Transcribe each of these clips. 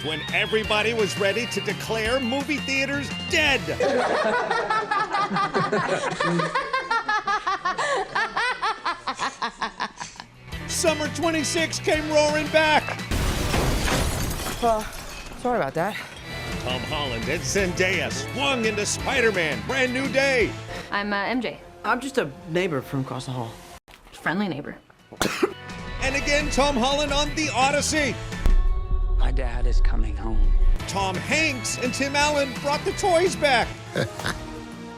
just when everybody was ready to declare movie theaters dead. Summer 26 came roaring back. Sorry about that. Tom Holland and Zendaya swung into Spider-Man, brand new day. I'm MJ. I'm just a neighbor from across the hall. Friendly neighbor. And again, Tom Holland on The Odyssey. My dad is coming home. Tom Hanks and Tim Allen brought the toys back.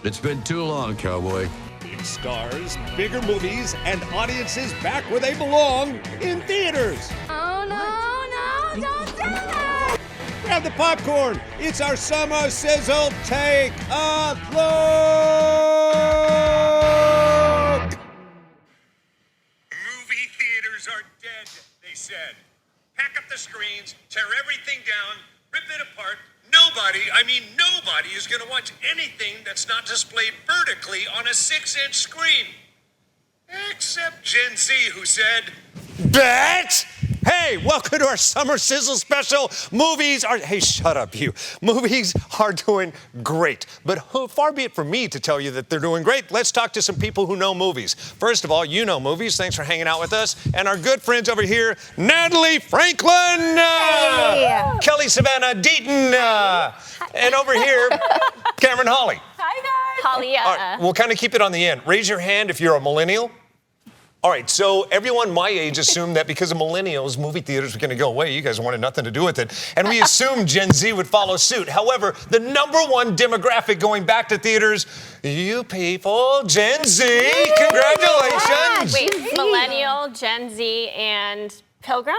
It's been too long, cowboy. Big stars, bigger movies, and audiences back where they belong, in theaters. Oh, no, don't do that! Grab the popcorn. It's our summer sizzle take a look. Movie theaters are dead, they said. Pack up the screens, tear everything down, rip it apart. Nobody is going to watch anything that's not displayed vertically on a 6-inch screen. Except Gen Z, who said, Bet! Hey, welcome to our summer sizzle special. Hey, shut up, you. Movies are doing great, but far be it from me to tell you that they're doing great. Let's talk to some people who know movies. First of all, you know movies. Thanks for hanging out with us. And our good friends over here, Natalie Franklin, Kelly Savannah Deaton, and over here, Cameron Hawley. Hi, guys. Holly, All right, we'll kind of keep it on the end. Raise your hand if you're a millennial. All right, so everyone my age assumed that because of millennials, movie theaters were going to go away. You guys wanted nothing to do with it. And we assumed Gen Z would follow suit. However, the number one demographic going back to theaters, you people, Gen Z, congratulations. Wait, millennial, Gen Z, and Pilgrim?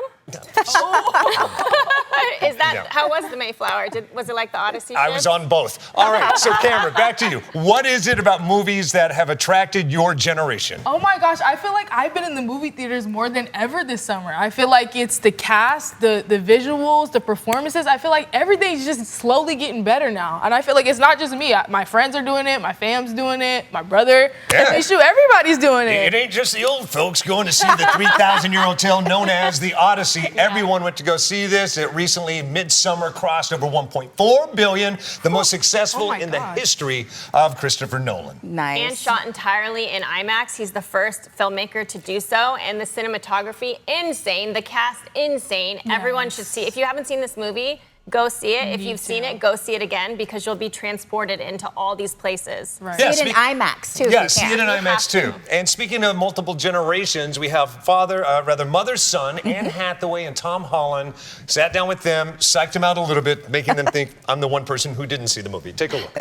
Is that, how was the Mayflower? Was it like the Odyssey ship? I was on both. All right, so Cameron, back to you. What is it about movies that have attracted your generation? Oh my gosh, I feel like I've been in the movie theaters more than ever this summer. I feel like it's the cast, the visuals, the performances. I feel like everything's just slowly getting better now. And I feel like it's not just me. My friends are doing it, my fam's doing it, my brother. Yeah. And shoot, everybody's doing it. It ain't just the old folks going to see the 3,000-year-old tale known as The Odyssey. Everyone went to go see this. It recently, midsummer, crossed over $1.4 billion, the most successful in the history of Christopher Nolan. Nice. And shot entirely in IMAX. He's the first filmmaker to do so. And the cinematography, insane. The cast, insane. Yes. Everyone should see. If you haven't seen this movie, go see it. If you've seen it, go see it again, because you'll be transported into all these places. Right. See it in IMAX, too. Yeah, see it in IMAX, too. And speaking of multiple generations, we have mother, son, Anne Hathaway and Tom Holland. Sat down with them, psyched them out a little bit, making them think I'm the one person who didn't see the movie. Take a look.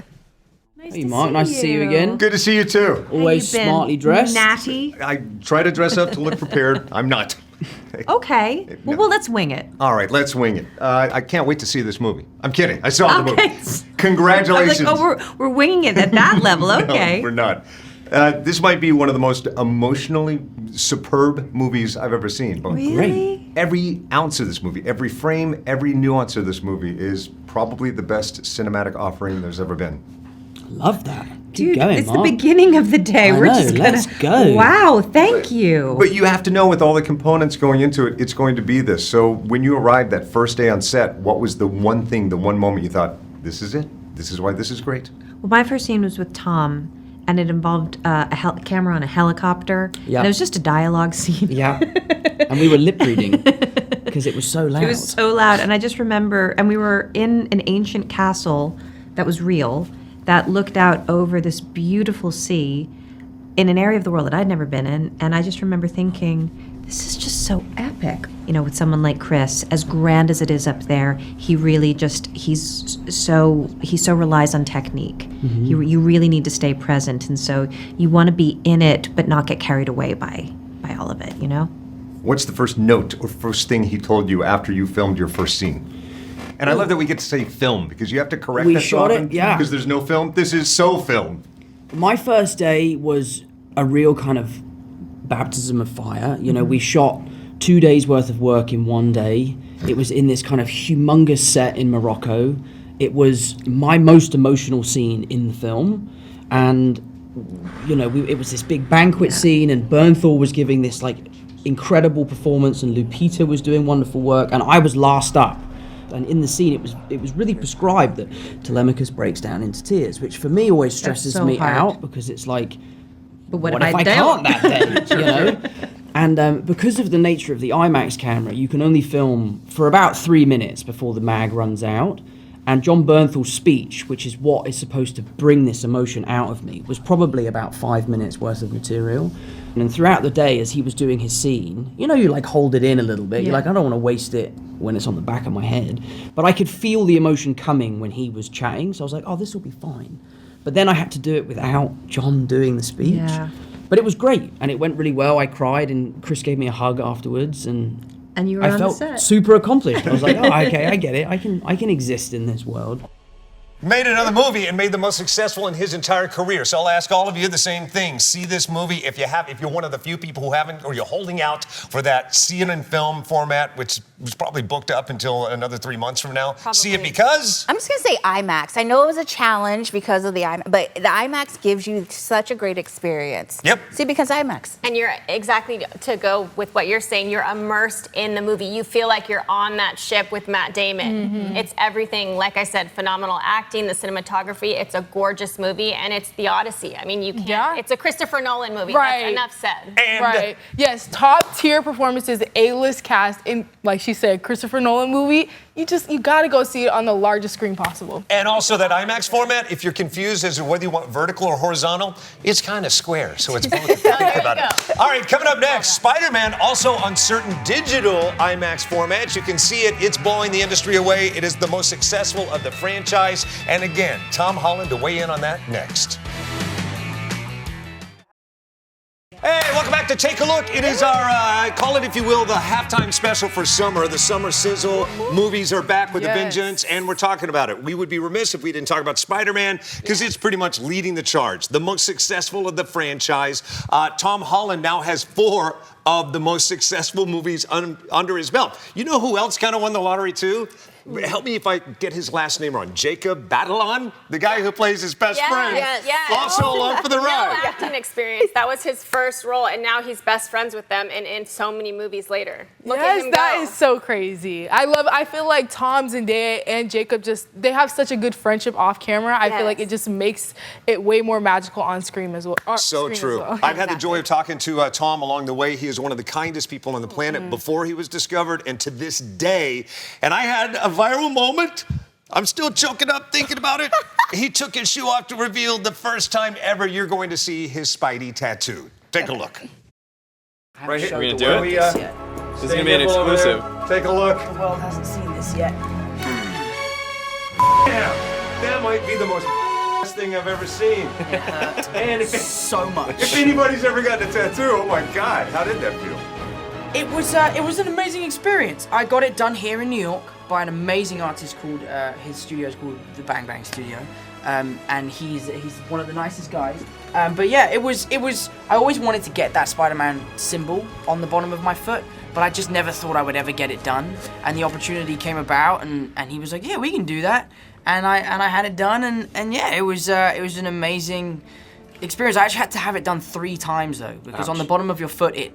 Hey, Mark, nice to see you again. Good to see you, too. Always smartly dressed. Natty. I try to dress up to look prepared. I'm not. Okay. No. Well, let's wing it. All right, let's wing it. I can't wait to see this movie. I'm kidding. I saw the movie. Congratulations. I was like, we're winging it at that level. Okay. No, we're not. This might be one of the most emotionally superb movies I've ever seen. Really? Every ounce of this movie, every frame, every nuance of this movie is probably the best cinematic offering there's ever been. Love that. Dude, going, it's Mark. the beginning of the day. I We're know, just gonna. let's go. Wow, thank you. But you have to know, with all the components going into it, it's going to be this. So when you arrived that first day on set, what was the one thing, the one moment you thought, this is it? This is why this is great? Well, my first scene was with Tom, and it involved a camera on a helicopter. Yeah. And it was just a dialogue scene. Yeah. And we were lip reading because it was so loud. It was so loud. And I just remember, and we were in an ancient castle that was real, that looked out over this beautiful sea in an area of the world that I'd never been in. And I just remember thinking, this is just so epic. You know, with someone like Chris, as grand as it is up there, he really just, he so relies on technique. Mm-hmm. You really need to stay present. And so you want to be in it, but not get carried away by all of it, you know? What's the first note or first thing he told you after you filmed your first scene? And I love that we get to say film, because you have to correct that so often. Yeah. Because there's no film. This is so film. My first day was a real kind of baptism of fire. You know, we shot 2 days worth of work in one day. It was in this kind of humongous set in Morocco. It was my most emotional scene in the film. And, you know, it was this big banquet scene, and Bernthal was giving this like incredible performance, and Lupita was doing wonderful work, and I was last up. and in the scene it was really prescribed that Telemachus breaks down into tears, which for me always stresses so me hard. out, because it's like, But what if if I I can't don't? that day, you know? And because of the nature of the IMAX camera, you can only film for about 3 minutes before the mag runs out. And John Bernthal's speech, which is what is supposed to bring this emotion out of me, was probably about 5 minutes worth of material. And throughout the day, as he was doing his scene, you know, you like hold it in a little bit. You're like, I don't want to waste it when it's on the back of my head. But I could feel the emotion coming when he was chatting. So I was like, oh, this will be fine. But then I had to do it without John doing the speech. Yeah. But it was great, and it went really well. I cried, and Chris gave me a hug afterwards, and And you were I on felt the set. super accomplished. I was like, oh, okay, I get it. I can exist in this world. Made another movie and made the most successful in his entire career. So I'll ask all of you the same thing. See this movie if you're one of the few people who haven't, or you're holding out for that see it in film format, which was probably booked up until another 3 months from now. See it because I'm just gonna say IMAX. I know it was a challenge because of the IMAX, but the IMAX gives you such a great experience. Yep. See, because IMAX. And you're exactly to go with what you're saying. You're immersed in the movie. You feel like you're on that ship with Matt Damon. It's everything. Like I said, phenomenal acting, the cinematography. It's a gorgeous movie, and it's the Odyssey. I mean, you can't. Yeah. It's a Christopher Nolan movie. Right. That's enough said. and Right. Yes, top tier performances, A-list cast in, like she said, Christopher Nolan movie. You gotta go see it on the largest screen possible. And also that IMAX format, if you're confused as to whether you want vertical or horizontal, it's kind of square, so it's both if you think about it. All right, coming up next, Spider-Man also on certain digital IMAX formats. You can see it. It's blowing the industry away. It is the most successful of the franchise. And again, Tom Holland to weigh in on that next. Hey, welcome back to Take a Look. It is our, call it if you will, the halftime special for summer. The summer sizzle movies are back with a vengeance, and we're talking about it. We would be remiss if we didn't talk about Spider-Man, because it's pretty much leading the charge. The most successful of the franchise. Tom Holland now has 4 of the most successful movies under his belt. You know who else kind of won the lottery too? Help me if I get his last name wrong. Jacob Batalon, the guy who plays his best friend. Yes. Also along for the No ride. acting experience. That was his first role, and now he's best friends with them and in so many movies later. Look at him That go. is so crazy. I feel like Tom, Zendaya, and Jacob they have such a good friendship off camera. I feel like it just makes it way more magical on screen as well. So true. I've had the joy of talking to Tom along the way. He is one of the kindest people on the planet before he was discovered and to this day. And I had a viral moment. I'm still choking up thinking about it. He took his shoe off to reveal the first time ever you're going to see his Spidey tattoo. Take a look. Right here. We're gonna do it? This is gonna be an exclusive. Take a look. The world hasn't seen this yet. Yeah, that might be the most thing I've ever seen. And So much. if anybody's ever gotten a tattoo, oh my God, how did that feel? It was an amazing experience. I got it done here in New York by an amazing artist called his studio is called the Bang Bang Studio, and he's one of the nicest guys. But yeah, it was. I always wanted to get that Spider-Man symbol on the bottom of my foot, but I just never thought I would ever get it done. And the opportunity came about, and he was like, yeah, we can do that. And I had it done, and yeah, it was an amazing experience. I actually had to have it done 3 times though, because on the bottom of your foot it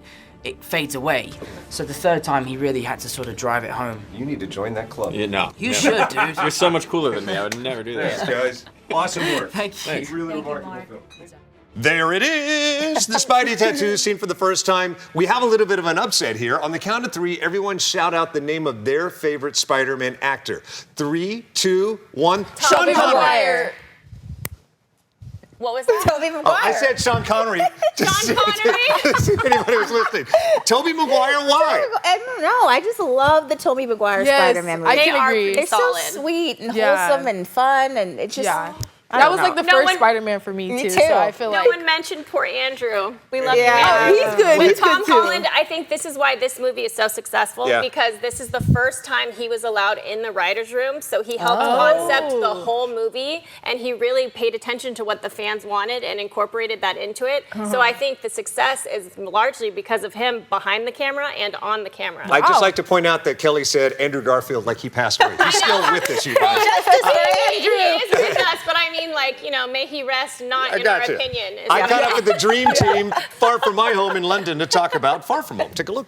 fades away. So the 3rd time he really had to sort of drive it home. You need to join that club. Yeah, no. You should, dude. You're so much cooler than me. I would never do that. Thanks, guys. Awesome work. Thank you. Really remarkable film. There it is, the Spidey tattoo seen for the first time. We have a little bit of an upset here. On the count of 3, everyone shout out the name of their favorite Spider-Man actor. 3, 2, 1. Sean Connery. What was that? Tobey Maguire. I said Sean Connery. Sean Connery? To see if anybody was listening. Tobey Maguire, why? I don't know. I just love the Tobey Maguire Yes, Spider-Man I movie. can agree. They're solid. so sweet and Yeah. wholesome and fun, and it just. Yeah. I That don't was like the know. first Spider-Man for me Me too. too. So I feel No like one mentioned poor Andrew. We love Yeah. you, Andrew. he's good. With He's Tom good too. Holland, I think this is why this movie is so successful, Yeah. because this is the first time he was allowed in the writer's room. So he helped concept the whole movie, and he really paid attention to what the fans wanted and incorporated that into it. So I think the success is largely because of him behind the camera and on the camera. I'd just like to point out that Kelly said Andrew Garfield like he passed away. He's still with us, you guys. He is with us, but I mean, like, you know, may he rest not I in got our you. opinion. Is I what got I'm up with the Dream Team far from my home in London to talk about Far From Home. Take a look.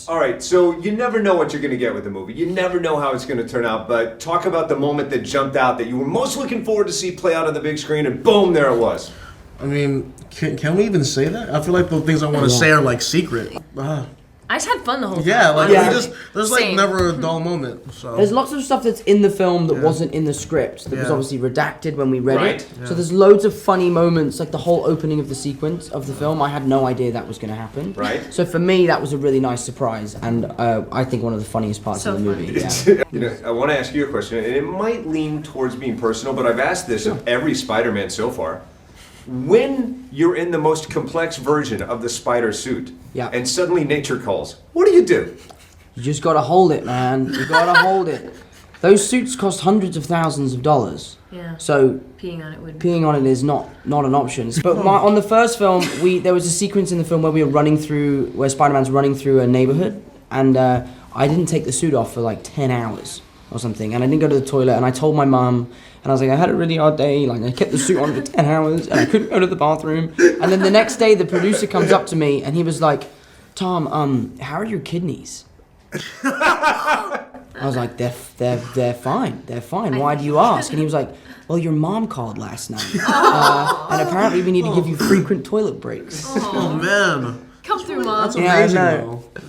All right, so you never know what you're going to get with the movie. You never know how it's going to turn out, but talk about the moment that jumped out that you were most looking forward to see play out on the big screen, and boom, there it was. I mean, can we even say that? I feel like the things I want to say are like secret. I just had fun the whole time. Yeah, like Yeah. there's like never a dull moment. So There's lots of stuff that's in the film that wasn't in the script. That was Yeah. obviously redacted when we read Right. it. So there's loads of funny moments, like the whole opening of the sequence of the film. I had no idea that was going to happen. Right. So for me, that was a really nice surprise, and I think one of the funniest parts of the movie. Yeah. You know, I want to ask you a question, and it might lean towards being personal, but I've asked this of every Spider-Man so far. When you're in the most complex version of the spider suit, Yeah. and suddenly nature calls, what do you do? You just gotta hold it, man. You gotta hold it. Those suits cost hundreds of thousands of dollars. Yeah. So Peeing on it would. peeing on it is not an option. But on the first film, there was a sequence in the film where where Spider-Man's running through a neighborhood, and I didn't take the suit off for like 10 hours or something, and I didn't go to the toilet, and I told my mum, and I was like, I had a really hard day, like I kept the suit on for 10 hours, and I couldn't go to the bathroom. And then the next day, the producer comes up to me, and he was like, Tom, how are your kidneys? I was like, they're fine. They're fine. Why do you ask? And he was like, well, your mom called last night. And apparently we need to give you frequent toilet breaks. oh man, Come through, Mom. that's Yeah, I amazing know. though.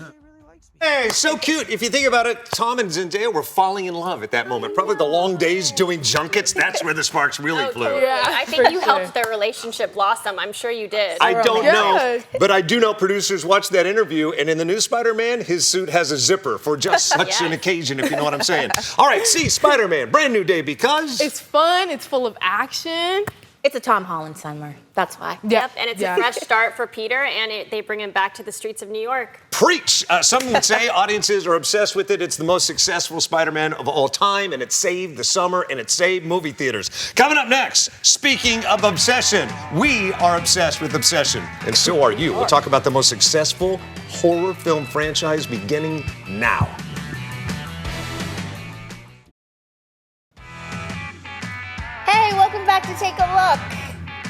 Hey, so cute. If you think about it, Tom and Zendaya were falling in love at that moment. Probably the long days doing junkets, that's where the sparks really flew. Totally. I think you helped their relationship blossom. I'm sure you did. I don't know, Yes. but I do know producers watched that interview, and in the new Spider-Man, his suit has a zipper for just such an occasion, if you know what I'm saying. All right, see, Spider-Man, brand new day because... It's fun. It's full of action. It's a Tom Holland summer. That's why. Yep, and it's a fresh start for Peter, and they bring him back to the streets of New York. Preach! Some would say audiences are obsessed with it. It's the most successful Spider-Man of all time, and it saved the summer, and it saved movie theaters. Coming up next, speaking of obsession, we are obsessed with obsession, and so are you. We'll talk about the most successful horror film franchise beginning now. Hey, welcome back to Take a Look.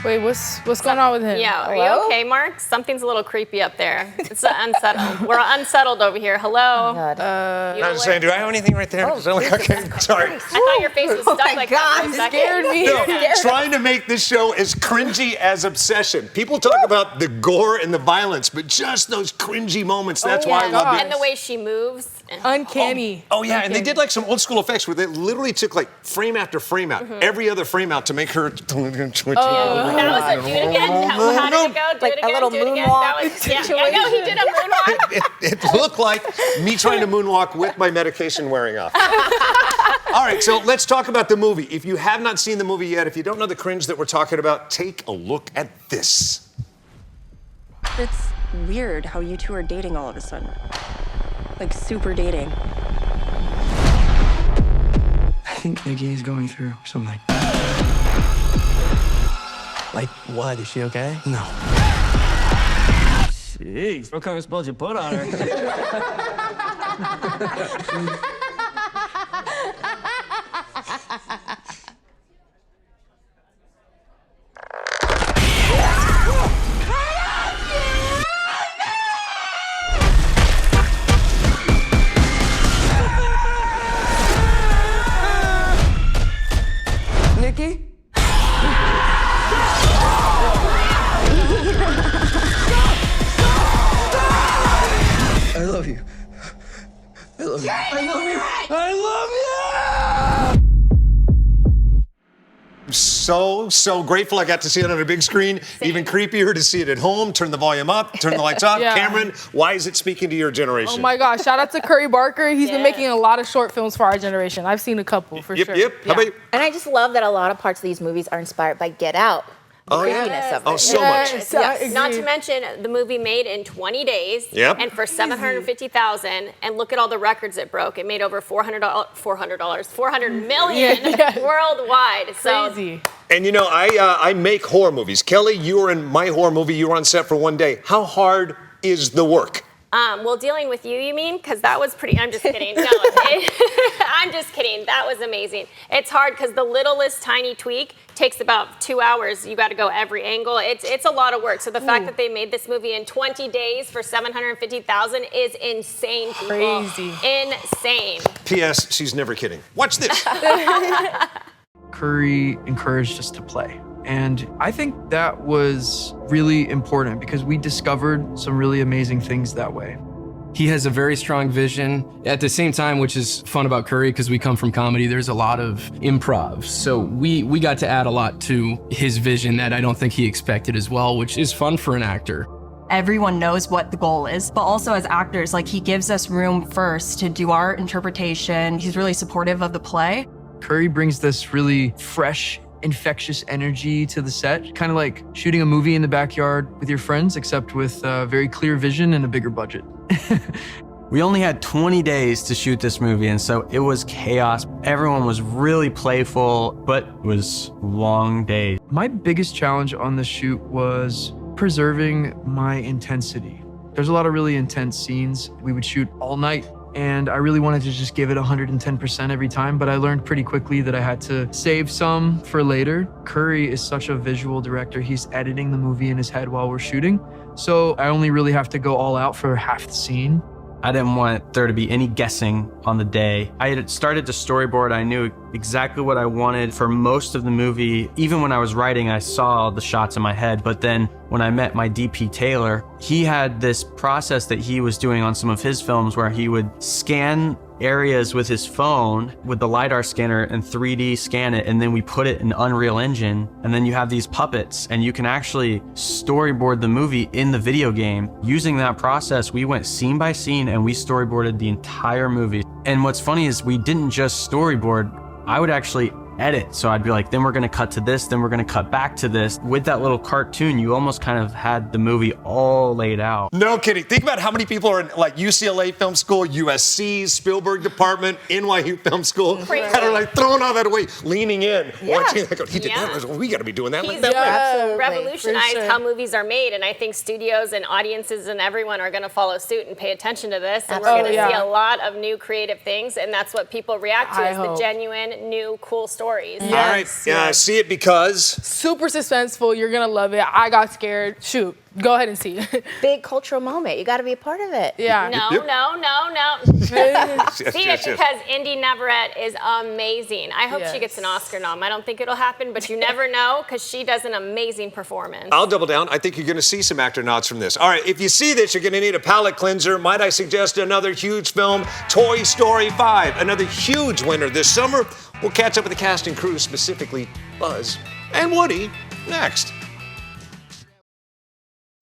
Wait, what's going on with him? Yeah, are Hello? you okay, Mark? Something's a little creepy up there. It's unsettled. We're unsettled over here. Hello. I was saying, do I have anything right there? Okay, sorry. I thought your face was stuck like that for a second. Scared me. No, trying to make this show as cringy as Obsession. People talk about the gore and the violence, but just those cringy moments, that's why I love it. And the way she moves. Uncanny. Oh yeah, and they did like some old school effects where they literally took like frame after frame out, every other frame out to make her twitch. That was a do it again. How did it go? Do Like it a again. little do it again. moonwalk That was, yeah, I know he did a moonwalk. It looked like me trying to moonwalk with my medication wearing off. All right, so let's talk about the movie. If you have not seen the movie yet, if you don't know the cringe that we're talking about, take a look at this. It's weird how you two are dating all of a sudden. Like super dating. I think Nikki is going through something. Like what? Is she okay? No. Jeez, what kind of spells you put on her? Nikki? I love you. I love you. I love you. I love you! I'm so grateful I got to see it on a big screen. Even creepier to see it at home. Turn the volume up, turn the lights off. Yeah. Cameron, why is it speaking to your generation? Oh my gosh, shout out to Curry Barker. He's been making a lot of short films for our generation. I've seen a couple for sure. Yep. How about you? And I just love that a lot of parts of these movies are inspired by Get Out. The creepiness of it. Oh, so much. Yes, I agree. Not to mention the movie made in 20 days and for $750,000, and look at all the records it broke. It made over $400 million worldwide. Crazy. And you know, I make horror movies. Kelly, you were in my horror movie. You were on set for one day. How hard is the work? Well, dealing with you mean? Because that was pretty, I'm just kidding. No, I'm just kidding. That was amazing. It's hard because the littlest tiny tweak takes about 2 hours. You got to go every angle. It's a lot of work. So the fact that they made this movie in 20 days for $750,000 is insane, people. Crazy. Insane. P.S. She's never kidding. Watch this. Curry encouraged us to play. And I think that was really important because we discovered some really amazing things that way. He has a very strong vision. At the same time, which is fun about Curry, because we come from comedy, there's a lot of improv. So we got to add a lot to his vision that I don't think he expected as well, which is fun for an actor. Everyone knows what the goal is, but also as actors, like he gives us room first to do our interpretation. He's really supportive of the play. Curry brings this really fresh, infectious energy to the set, kind of like shooting a movie in the backyard with your friends, except with very clear vision and a bigger budget. We only had 20 days to shoot this movie, and so it was chaos. Everyone was really playful, but it was long days. My biggest challenge on the shoot was preserving my intensity. There's a lot of really intense scenes. We would shoot all night, and I really wanted to just give it 110% every time, but I learned pretty quickly that I had to save some for later. Curry is such a visual director. He's editing the movie in his head while we're shooting, so I only really have to go all out for half the scene. I didn't want there to be any guessing on the day. I had started to storyboard. I knew exactly what I wanted for most of the movie. Even when I was writing, I saw the shots in my head. But then when I met my DP Taylor, he had this process that he was doing on some of his films where he would scan areas with his phone with the LiDAR scanner and 3D scan it, and then we put it in Unreal Engine, and then you have these puppets, and you can actually storyboard the movie in the video game. Using that process, we went scene by scene and we storyboarded the entire movie. And what's funny is we didn't just storyboard, I would actually edit. So I'd be like, then we're gonna cut to this, then we're gonna cut back to this. With that little cartoon, you almost kind of had the movie all laid out. No kidding. Think about how many people are in like UCLA Film School, USC, Spielberg Department, NYU Film School, that are like throwing all that away, leaning in, watching that. Go, he did that. We got to be doing that like that. He's revolutionized how movies are made, and I think studios and audiences and everyone are going to follow suit and pay attention to this. And we're going to see a lot of new creative things, and that's what people react to is the genuine, new, cool stories. Yes, all right, see it because super suspenseful. You're gonna love it. I got scared. Shoot, go ahead and see it. Big cultural moment. You got to be a part of it. Yeah. No. See it because Indy Neverett is amazing. I hope she gets an Oscar nom. I don't think it'll happen, but you never know because she does an amazing performance. I'll double down. I think you're going to see some actor nods from this. All right, if you see this, you're going to need a palate cleanser. Might I suggest another huge film, Toy Story 5, another huge winner this summer. We'll catch up with the cast and crew, specifically Buzz and Woody, next.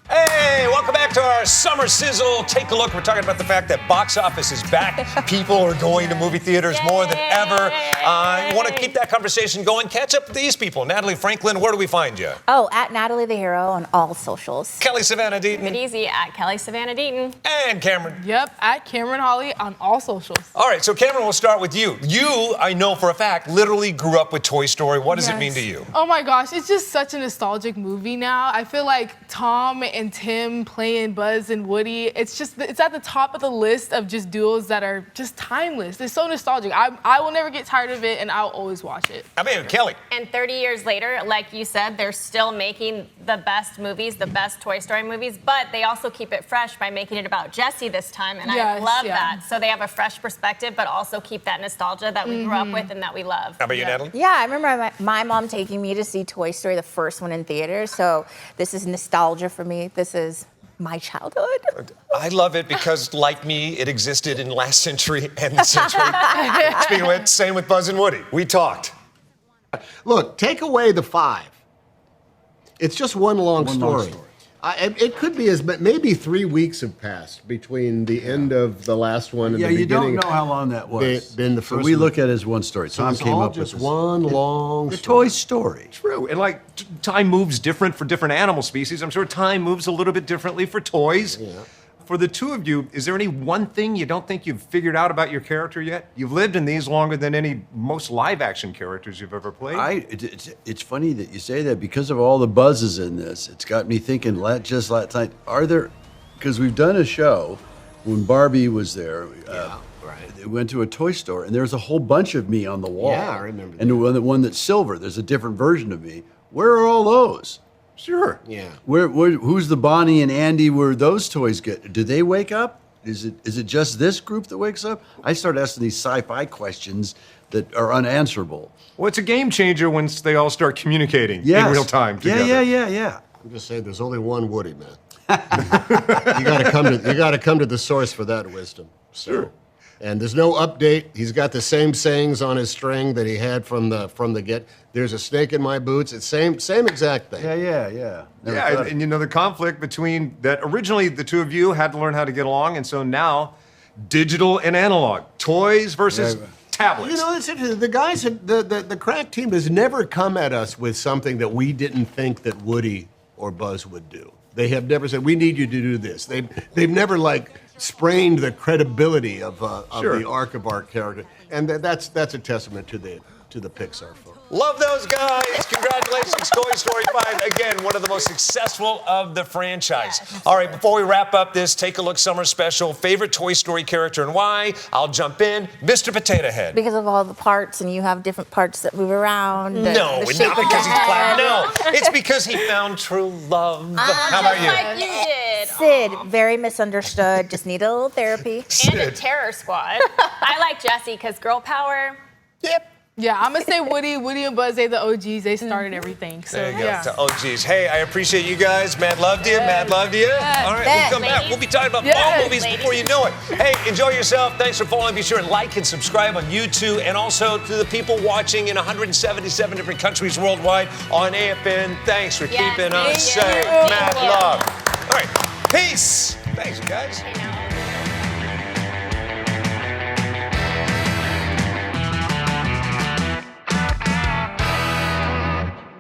Hey, welcome back to our Summer Sizzle. Take a look. We're talking about the fact that box office is back. People are going to movie theaters more than ever. You want to keep that conversation going? Catch up with these people. Natalie Franklin, where do we find you? Oh, at Natalie the Hero on all socials. Kelly Savannah Deaton. Keep it easy at Kelly Savannah Deaton. And Cameron. Yep, at Cameron Hawley on all socials. All right, so Cameron, we'll start with you. You, I know for a fact, literally grew up with Toy Story. What does it mean to you? Oh my gosh, it's just such a nostalgic movie now. I feel like Tom and Tim playing Buzz and Woody, it's at the top of the list of just duos that are just timeless. It's so nostalgic. I will never get tired of it, and I'll always watch it. I mean, Kelly. And 30 years later, like you said, they're still making the best movies, the best Toy Story movies, but they also keep it fresh by making it about Jessie this time, and I love that. So they have a fresh perspective, but also keep that nostalgia that we grew up with and that we love. How about you, Natalie? Yeah, I remember my mom taking me to see Toy Story, the first one in theaters, so this is nostalgia for me. This is my childhood. I love it because, like me, it existed in last century and the century. Speaking of it, same with Buzz and Woody. We talked. Look, take away the 5. It's just one long story. It could be maybe 3 weeks have passed between the end of the last one and the beginning. Yeah, you don't know how long that was. Then the first we one. look at it as one story. So Tom it's came all up just with one long the story. Toy Story. True, and like time moves different for different animal species. I'm sure time moves a little bit differently for toys. Yeah. For the two of you, is there any one thing you don't think you've figured out about your character yet? You've lived in these longer than most live-action characters you've ever played. It's funny that you say that because of all the buzzes in this. It's got me thinking. Just last night, are there? Because we've done a show when Barbie was there. They went to a toy store, and there was a whole bunch of me on the wall. Yeah, I remember And the one that's silver, there's a different version of me. Where are all those? Sure. Yeah. Who's the Bonnie and Andy where those toys get? Do they wake up? Is it just this group that wakes up? I start asking these sci-fi questions that are unanswerable. Well, it's a game changer once they all start communicating Yes. in real time together. Yeah. I'm just saying, there's only one Woody, man. You got to come to the source for that wisdom. So. Sure. And there's no update. He's got the same sayings on his string that he had from the get. There's a snake in my boots. It's same exact thing. Yeah. And you know, the conflict between that originally the two of you had to learn how to get along, and so now digital and analog, toys versus tablets. You know, it's interesting. The guys, the crack team has never come at us with something that we didn't think that Woody or Buzz would do. They have never said, we need you to do this. They've never sprained the credibility of Sure. the arc of our character. And that's a testament to the Pixar film. Love those guys. Congratulations, Toy Story 5. Again, one of the most successful of the franchise. All right, before we wrap up this Take a Look Summer Special, favorite Toy Story character and why? I'll jump in. Mr. Potato Head. Because of all the parts, and you have different parts that move around. No, the not shape of because the he's black. head. No, it's because he found true love. How about you? Like you did. Sid, very misunderstood. Just need a little therapy. And a terror squad. I like Jessie because girl power. Yep. Yeah, I'm gonna say Woody and Buzz, they the OGs. They started everything. So There you go. yeah. So, oh, geez. Hey, I appreciate you guys. Mad love to you. Mad love to you. All right, we'll come back. We'll be talking about fall movies before you know it. Hey, enjoy yourself. Thanks for following. Be sure and like and subscribe on YouTube, and also to the people watching in 177 different countries worldwide on AFN. Thanks for keeping us safe. Mad love. All right, peace. Thanks, you guys.